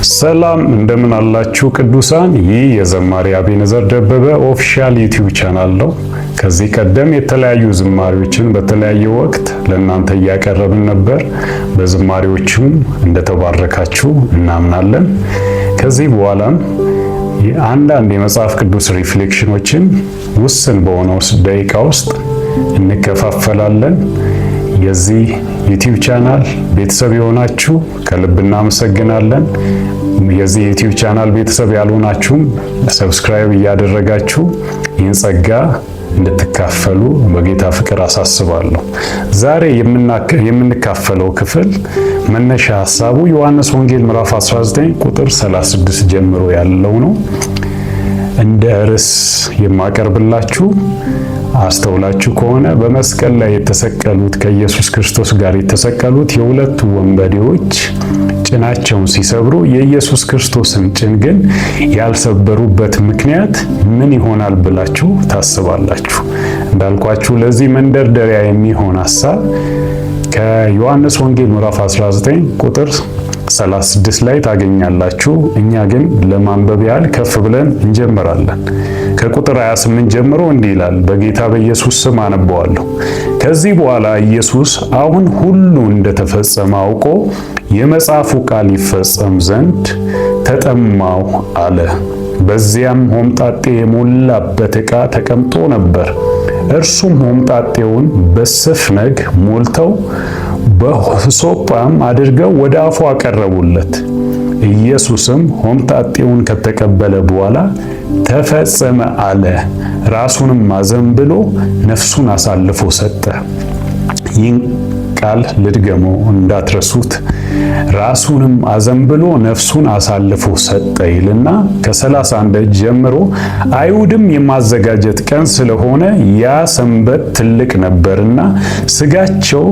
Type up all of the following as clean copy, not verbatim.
ሰላም እንደምን አላችሁ ቅዱሳን። ይህ የዘማሪ አቤነዘር ደበበ ኦፊሻል ዩቲዩብ ቻናል ነው። ከዚህ ቀደም የተለያዩ ዝማሬዎችን በተለያየ ወቅት ለእናንተ እያቀረብን ነበር። በዝማሬዎቹም እንደተባረካችሁ እናምናለን። ከዚህ በኋላም አንዳንድ የመጽሐፍ ቅዱስ ሪፍሌክሽኖችን ውስን በሆነው ደቂቃ ውስጥ እንከፋፈላለን። የዚህ ዩቲዩብ ቻናል ቤተሰብ የሆናችሁ ከልብ እናመሰግናለን። የዚህ ዩቲዩብ ቻናል ቤተሰብ ያልሆናችሁም ሰብስክራይብ እያደረጋችሁ ይህን ጸጋ እንድትካፈሉ በጌታ ፍቅር አሳስባለሁ። ዛሬ የምንካፈለው ክፍል መነሻ ሐሳቡ ዮሐንስ ወንጌል ምዕራፍ 19 ቁጥር 36 ጀምሮ ያለው ነው። እንደ ርዕስ የማቀርብላችሁ አስተውላችሁ ከሆነ በመስቀል ላይ የተሰቀሉት ከኢየሱስ ክርስቶስ ጋር የተሰቀሉት የሁለቱ ወንበዴዎች ጭናቸውን ሲሰብሩ የኢየሱስ ክርስቶስን ጭን ግን ያልሰበሩበት ምክንያት ምን ይሆናል ብላችሁ ታስባላችሁ? እንዳልኳችሁ ለዚህ መንደርደሪያ የሚሆን ሐሳብ ከዮሐንስ ወንጌል ምዕራፍ 19 ቁጥር 36 ላይ ታገኛላችሁ። እኛ ግን ለማንበብ ያህል ከፍ ብለን እንጀምራለን። ከቁጥር 28 ጀምሮ እንዲህ ይላል። በጌታ በኢየሱስ ስም አነበዋለሁ። ከዚህ በኋላ ኢየሱስ አሁን ሁሉ እንደተፈጸመ አውቆ የመጽሐፉ ቃል ይፈጸም ዘንድ ተጠማሁ አለ። በዚያም ሆምጣጤ የሞላበት ዕቃ ተቀምጦ ነበር። እርሱም ሆምጣጤውን በሰፍነግ ሞልተው በሶጳም አድርገው ወደ አፉ አቀረቡለት። ኢየሱስም ሆምጣጤውን ከተቀበለ በኋላ ተፈጸመ አለ። ራሱንም አዘንብሎ ነፍሱን አሳልፎ ሰጠ። ይህን ቃል ልድገመው እንዳትረሱት። ራሱንም አዘንብሎ ነፍሱን አሳልፎ ሰጠ ይልና ከ31 ጀምሮ አይሁድም የማዘጋጀት ቀን ስለሆነ ያ ሰንበት ትልቅ ነበርና ስጋቸው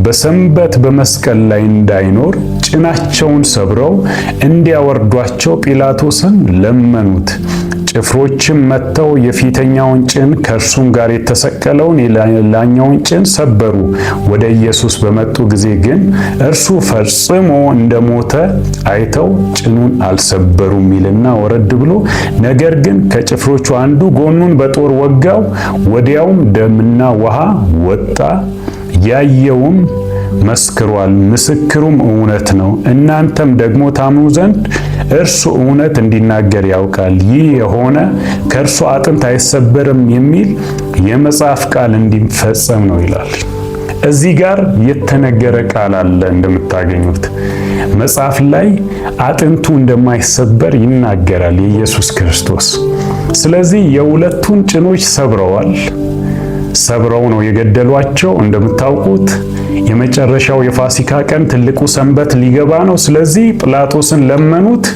በሰንበት በመስቀል ላይ እንዳይኖር ጭናቸውን ሰብረው እንዲያወርዷቸው ጲላጦስን ለመኑት። ጭፍሮችም መጥተው የፊተኛውን ጭን ከእርሱም ጋር የተሰቀለውን የላኛውን ጭን ሰበሩ። ወደ ኢየሱስ በመጡ ጊዜ ግን እርሱ ፈጽሞ እንደሞተ አይተው ጭኑን አልሰበሩም ይልና ወረድ ብሎ ነገር ግን ከጭፍሮቹ አንዱ ጎኑን በጦር ወጋው። ወዲያውም ደምና ውሃ ወጣ። ያየውም መስክሯል፣ ምስክሩም እውነት ነው። እናንተም ደግሞ ታምኑ ዘንድ እርሱ እውነት እንዲናገር ያውቃል። ይህ የሆነ ከእርሱ አጥንት አይሰበርም የሚል የመጽሐፍ ቃል እንዲፈጸም ነው ይላል። እዚህ ጋር የተነገረ ቃል አለ። እንደምታገኙት መጽሐፍ ላይ አጥንቱ እንደማይሰበር ይናገራል የኢየሱስ ክርስቶስ። ስለዚህ የሁለቱን ጭኖች ሰብረው ነው የገደሏቸው። እንደምታውቁት የመጨረሻው የፋሲካ ቀን ትልቁ ሰንበት ሊገባ ነው። ስለዚህ ጲላጦስን ለመኑት።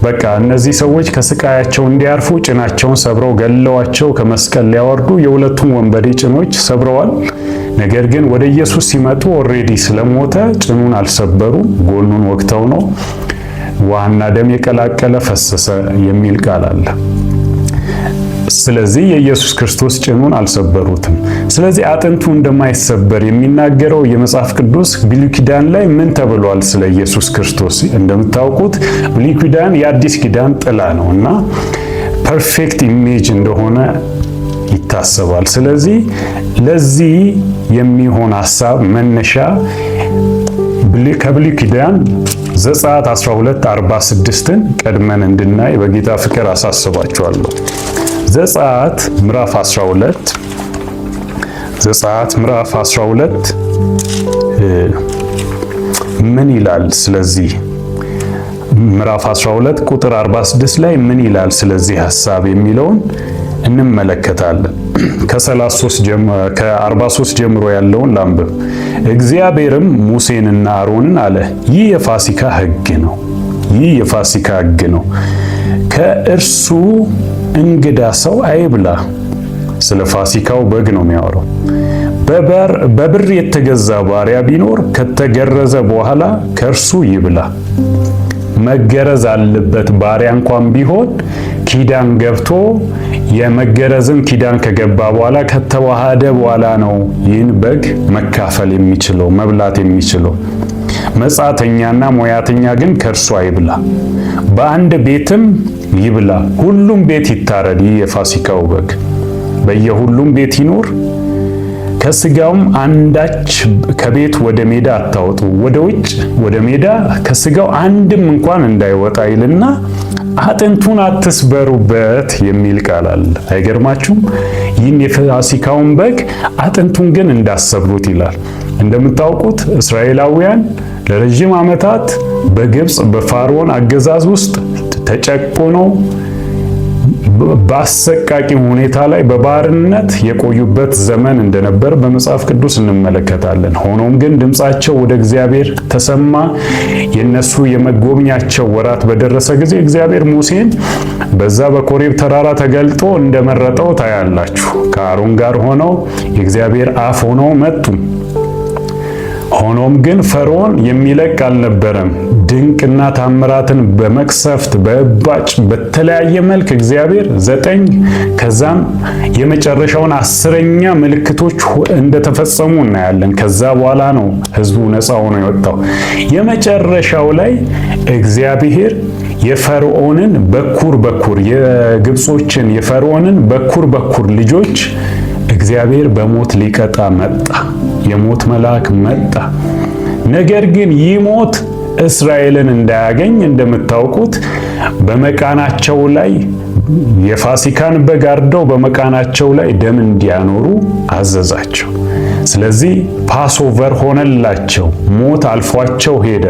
በቃ እነዚህ ሰዎች ከስቃያቸው እንዲያርፉ ጭናቸውን ሰብረው ገለዋቸው ከመስቀል ሊያወርዱ የሁለቱን ወንበዴ ጭኖች ሰብረዋል። ነገር ግን ወደ ኢየሱስ ሲመጡ ኦልሬዲ ስለሞተ ጭኑን አልሰበሩም። ጎኑን ወግተው ነው። ውሃና ደም የቀላቀለ ፈሰሰ የሚል ቃል አለ። ስለዚህ የኢየሱስ ክርስቶስ ጭኑን አልሰበሩትም። ስለዚህ አጥንቱ እንደማይሰበር የሚናገረው የመጽሐፍ ቅዱስ ብሉይ ኪዳን ላይ ምን ተብሏል ስለ ኢየሱስ ክርስቶስ? እንደምታውቁት ብሉይ ኪዳን የአዲስ ኪዳን ጥላ ነውና ፐርፌክት ኢሜጅ እንደሆነ ይታሰባል። ስለዚህ ለዚህ የሚሆን ሐሳብ መነሻ ከብሉይ ኪዳን ዘጸአት 12:46ን ቀድመን እንድናይ በጌታ ፍቅር አሳስባችኋለሁ። ዘጸአት ምዕራፍ 12 ምን ይላል? ስለዚህ ምዕራፍ 12 ቁጥር 46 ላይ ምን ይላል ስለዚህ ሐሳብ የሚለውን እንመለከታለን። ከ43 ጀምሮ ያለውን ላንብብ። እግዚአብሔርም ሙሴንና አሮንን አለ፣ ይህ የፋሲካ ሕግ ነው። ከእርሱ እንግዳ ሰው አይብላ። ስለ ፋሲካው በግ ነው የሚያወራው። በብር የተገዛ ባሪያ ቢኖር ከተገረዘ በኋላ ከእርሱ ይብላ። መገረዝ አለበት። ባሪያ እንኳን ቢሆን ኪዳን ገብቶ የመገረዝን ኪዳን ከገባ በኋላ ከተዋሃደ በኋላ ነው ይህን በግ መካፈል የሚችለው መብላት የሚችለው። መጻተኛና ሞያተኛ ግን ከእርሱ አይብላ። በአንድ ቤትም ይብላ። ሁሉም ቤት ይታረድ። ይህ የፋሲካው በግ በየሁሉም ቤት ይኑር። ከስጋውም አንዳች ከቤት ወደ ሜዳ አታውጡ። ወደ ውጭ ወደ ሜዳ ከስጋው አንድም እንኳን እንዳይወጣ ይልና አጥንቱን አትስበሩበት የሚል ቃል አለ። አይገርማችሁም? ይህን የፋሲካውን በግ አጥንቱን ግን እንዳሰብሩት ይላል። እንደምታውቁት እስራኤላውያን ለረጅም ዓመታት በግብፅ በፋርዖን አገዛዝ ውስጥ ተጨቆነው በአሰቃቂ ሁኔታ ላይ በባርነት የቆዩበት ዘመን እንደነበር በመጽሐፍ ቅዱስ እንመለከታለን። ሆኖም ግን ድምጻቸው ወደ እግዚአብሔር ተሰማ። የነሱ የመጎብኛቸው ወራት በደረሰ ጊዜ እግዚአብሔር ሙሴን በዛ በኮሬብ ተራራ ተገልጦ እንደመረጠው ታያላችሁ። ከአሮን ጋር ሆነው የእግዚአብሔር አፍ ሆነው መጡ። ሆኖም ግን ፈርዖን የሚለቅ አልነበረም። ድንቅና ታምራትን በመቅሰፍት በእባጭ በተለያየ መልክ እግዚአብሔር 9 ከዛም የመጨረሻውን 10ኛ ምልክቶች እንደተፈጸሙ እናያለን። ከዛ በኋላ ነው ህዝቡ ነፃ ሆኖ የወጣው። የመጨረሻው ላይ እግዚአብሔር የፈርዖንን በኩር የግብጾችን የፈርዖንን በኩር ልጆች እግዚአብሔር በሞት ሊቀጣ መጣ። የሞት መልአክ መጣ። ነገር ግን ይህ ሞት እስራኤልን እንዳያገኝ እንደምታውቁት በመቃናቸው ላይ የፋሲካን በግ አርደው በመቃናቸው ላይ ደም እንዲያኖሩ አዘዛቸው። ስለዚህ ፓስኦቨር ሆነላቸው። ሞት አልፏቸው ሄደ።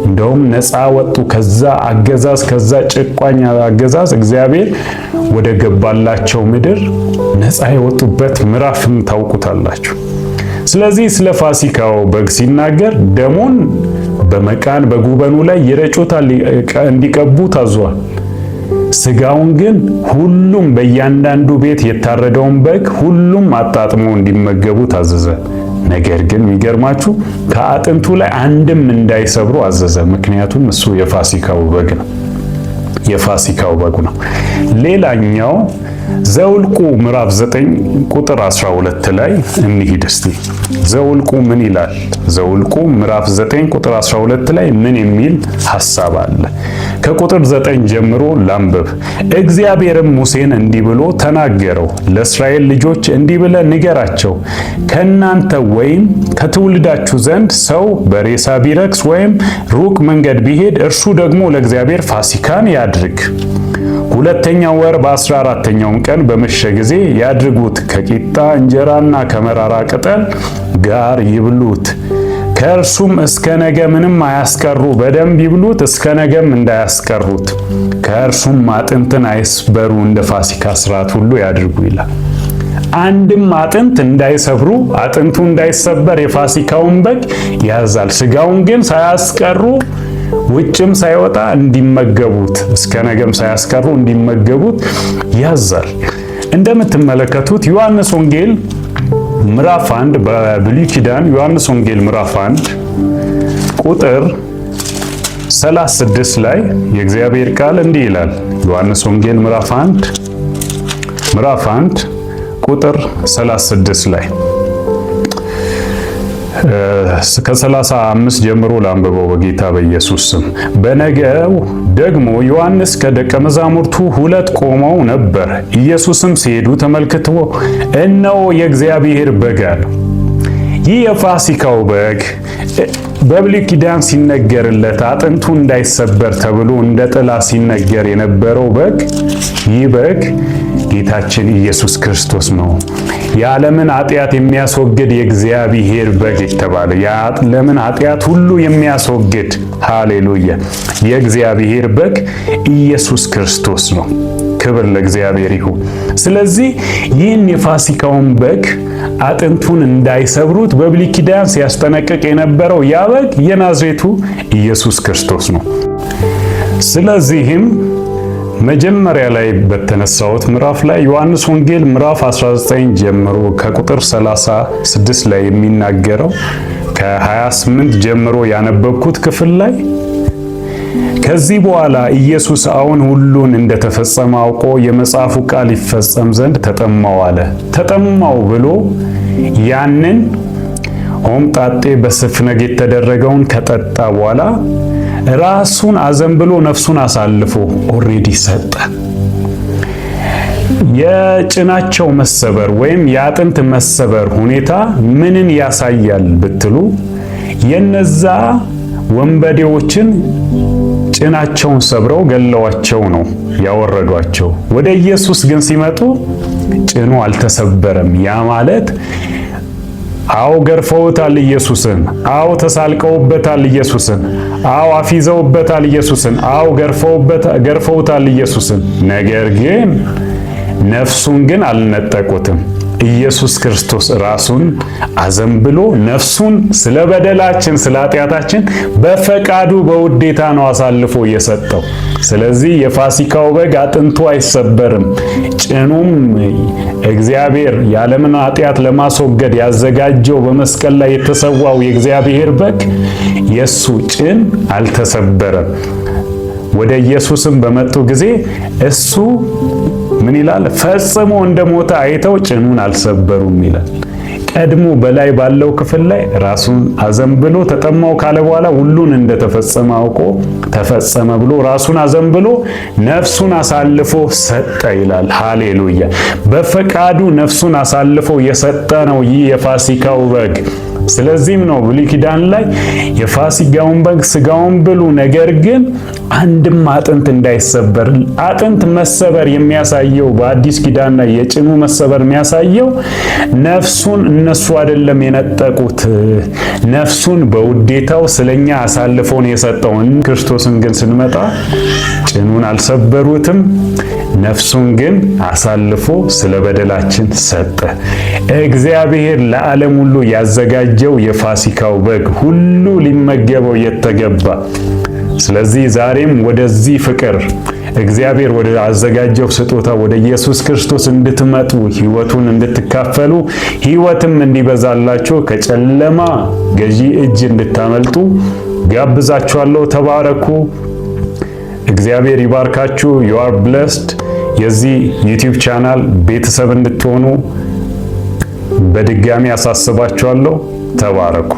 እንደውም ነፃ ወጡ ከዛ አገዛዝ፣ ከዛ ጭቋኝ አገዛዝ እግዚአብሔር ወደ ገባላቸው ምድር ነፃ የወጡበት ምዕራፍም ታውቁታላችሁ። ስለዚህ ስለ ፋሲካው በግ ሲናገር ደሙን በመቃን በጉበኑ ላይ ይረጩታል፣ እንዲቀቡ ታዟል። ስጋውን ግን ሁሉም በእያንዳንዱ ቤት የታረደውን በግ ሁሉም አጣጥሞ እንዲመገቡ ታዘዘ። ነገር ግን የሚገርማችሁ ከአጥንቱ ላይ አንድም እንዳይሰብሩ አዘዘ። ምክንያቱም እሱ የፋሲካው በግ ነው። የፋሲካው በግ ነው። ሌላኛው ዘውልቁ ምዕራፍ 9 ቁጥር 12 ላይ እንሂድ እስቲ። ዘውልቁ ምን ይላል? ዘውልቁ ምዕራፍ 9 ቁጥር 12 ላይ ምን የሚል ሐሳብ አለ? ከቁጥር 9 ጀምሮ ላንብብ። እግዚአብሔርም ሙሴን እንዲህ ብሎ ተናገረው፣ ለእስራኤል ልጆች እንዲህ ብለህ ንገራቸው፣ ከእናንተ ወይም ከትውልዳችሁ ዘንድ ሰው በሬሳ ቢረክስ ወይም ሩቅ መንገድ ቢሄድ እርሱ ደግሞ ለእግዚአብሔር ፋሲካን ያድርግ። ሁለተኛው ወር በ14ኛው ቀን በመሸ ጊዜ ያድርጉት። ከቂጣ እንጀራና ከመራራ ቅጠል ጋር ይብሉት። ከእርሱም እስከ ነገ ምንም አያስቀሩ። በደንብ ይብሉት፣ እስከ ነገም እንዳያስቀሩት። ከእርሱም አጥንትን አይስበሩ፣ እንደ ፋሲካ ሥርዓት ሁሉ ያድርጉ ይላል። አንድም አጥንት እንዳይሰብሩ፣ አጥንቱ እንዳይሰበር የፋሲካውን በግ ያዛል። ስጋውን ግን ሳያስቀሩ ውጭም ሳይወጣ እንዲመገቡት፣ እስከ ነገም ሳያስቀሩ እንዲመገቡት ያዛል። እንደምትመለከቱት ዮሐንስ ወንጌል ምዕራፍ 1 በብሉይ ኪዳን ዮሐንስ ወንጌል ምዕራፍ 1 ቁጥር 36 ላይ የእግዚአብሔር ቃል እንዲህ ይላል። ዮሐንስ ወንጌል ምዕራፍ 1 ቁጥር 36 ላይ ከ35 ጀምሮ ላንብበው በጌታ በኢየሱስ ስም። በነገው ደግሞ ዮሐንስ ከደቀ መዛሙርቱ 2 ቆመው ነበር። ኢየሱስም ሲሄዱ ተመልክቶ እነሆ የእግዚአብሔር በግ አለው። ይህ የፋሲካው በግ በብሉይ ኪዳን ሲነገርለት አጥንቱ እንዳይሰበር ተብሎ እንደ ጥላ ሲነገር የነበረው በግ፣ ይህ በግ ጌታችን ኢየሱስ ክርስቶስ ነው። የዓለምን ኃጢአት የሚያስወግድ የእግዚአብሔር በግ የተባለ የዓለምን ኃጢአት ሁሉ የሚያስወግድ ሃሌሉያ የእግዚአብሔር በግ ኢየሱስ ክርስቶስ ነው። ክብር ለእግዚአብሔር ይሁን። ስለዚህ ይህን የፋሲካውን በግ አጥንቱን እንዳይሰብሩት በብሉይ ኪዳን ሲያስጠነቅቅ የነበረው ያ በግ የናዝሬቱ ኢየሱስ ክርስቶስ ነው። ስለዚህም መጀመሪያ ላይ በተነሳሁት ምዕራፍ ላይ ዮሐንስ ወንጌል ምዕራፍ 19 ጀምሮ ከቁጥር 36 ላይ የሚናገረው ከ28 ጀምሮ ያነበብኩት ክፍል ላይ ከዚህ በኋላ ኢየሱስ አሁን ሁሉን እንደተፈጸመ አውቆ የመጽሐፉ ቃል ይፈጸም ዘንድ ተጠማው አለ። ተጠማው ብሎ ያንን ሆምጣጤ በስፍነግ የተደረገውን ከጠጣ በኋላ ራሱን አዘንብሎ ነፍሱን አሳልፎ ኦሬዲ ሰጠ። የጭናቸው መሰበር ወይም የአጥንት መሰበር ሁኔታ ምንን ያሳያል ብትሉ የነዛ ወንበዴዎችን ጭናቸውን ሰብረው ገለዋቸው ነው ያወረዷቸው። ወደ ኢየሱስ ግን ሲመጡ ጭኑ አልተሰበረም። ያ ማለት አዎ ገርፈውታል ኢየሱስን፣ አዎ ተሳልቀውበታል ኢየሱስን፣ አዎ አፊዘውበታል ኢየሱስን፣ አዎ ገርፈውታል ኢየሱስን። ነገር ግን ነፍሱን ግን አልነጠቁትም። ኢየሱስ ክርስቶስ ራሱን አዘንብሎ ነፍሱን ስለ በደላችን ስለ ኃጢአታችን በፈቃዱ በውዴታ ነው አሳልፎ የሰጠው። ስለዚህ የፋሲካው በግ አጥንቱ አይሰበርም። ጭኑም እግዚአብሔር የዓለምን ኃጢአት ለማስወገድ ያዘጋጀው በመስቀል ላይ የተሰዋው የእግዚአብሔር በግ የሱ ጭን አልተሰበረም። ወደ ኢየሱስም በመጡ ጊዜ እሱ ምን ይላል? ፈጽሞ እንደሞተ አይተው ጭኑን አልሰበሩም ይላል። ቀድሞ በላይ ባለው ክፍል ላይ ራሱን አዘንብሎ ተጠማው ካለ በኋላ ሁሉን እንደተፈጸመ አውቆ ተፈጸመ ብሎ ራሱን አዘንብሎ ነፍሱን አሳልፎ ሰጠ ይላል። ሃሌሉያ! በፈቃዱ ነፍሱን አሳልፎ የሰጠ ነው ይህ የፋሲካው በግ። ስለዚህም ነው ብሉይ ኪዳን ላይ የፋሲካውን በግ ስጋውን ብሉ፣ ነገር ግን አንድም አጥንት እንዳይሰበር። አጥንት መሰበር የሚያሳየው በአዲስ ኪዳን ላይ የጭኑ መሰበር የሚያሳየው ነፍሱን እነሱ አይደለም የነጠቁት፣ ነፍሱን በውዴታው ስለኛ አሳልፎ ነው የሰጠው። ክርስቶስን ግን ስንመጣ ጭኑን አልሰበሩትም፣ ነፍሱን ግን አሳልፎ ስለ በደላችን ሰጠ። እግዚአብሔር ለዓለም ሁሉ ያዘጋጀው የፋሲካው በግ ሁሉ ሊመገበው የተገባ። ስለዚህ ዛሬም ወደዚህ ፍቅር እግዚአብሔር ወደ አዘጋጀው ስጦታ ወደ ኢየሱስ ክርስቶስ እንድትመጡ ሕይወቱን እንድትካፈሉ ሕይወትም እንዲበዛላችሁ ከጨለማ ገዢ እጅ እንድታመልጡ ጋብዛችኋለሁ። ተባረኩ። እግዚአብሔር ይባርካችሁ። you are blessed። የዚህ ዩቲዩብ ቻናል ቤተሰብ እንድትሆኑ በድጋሚ አሳስባችኋለሁ። ተባረኩ።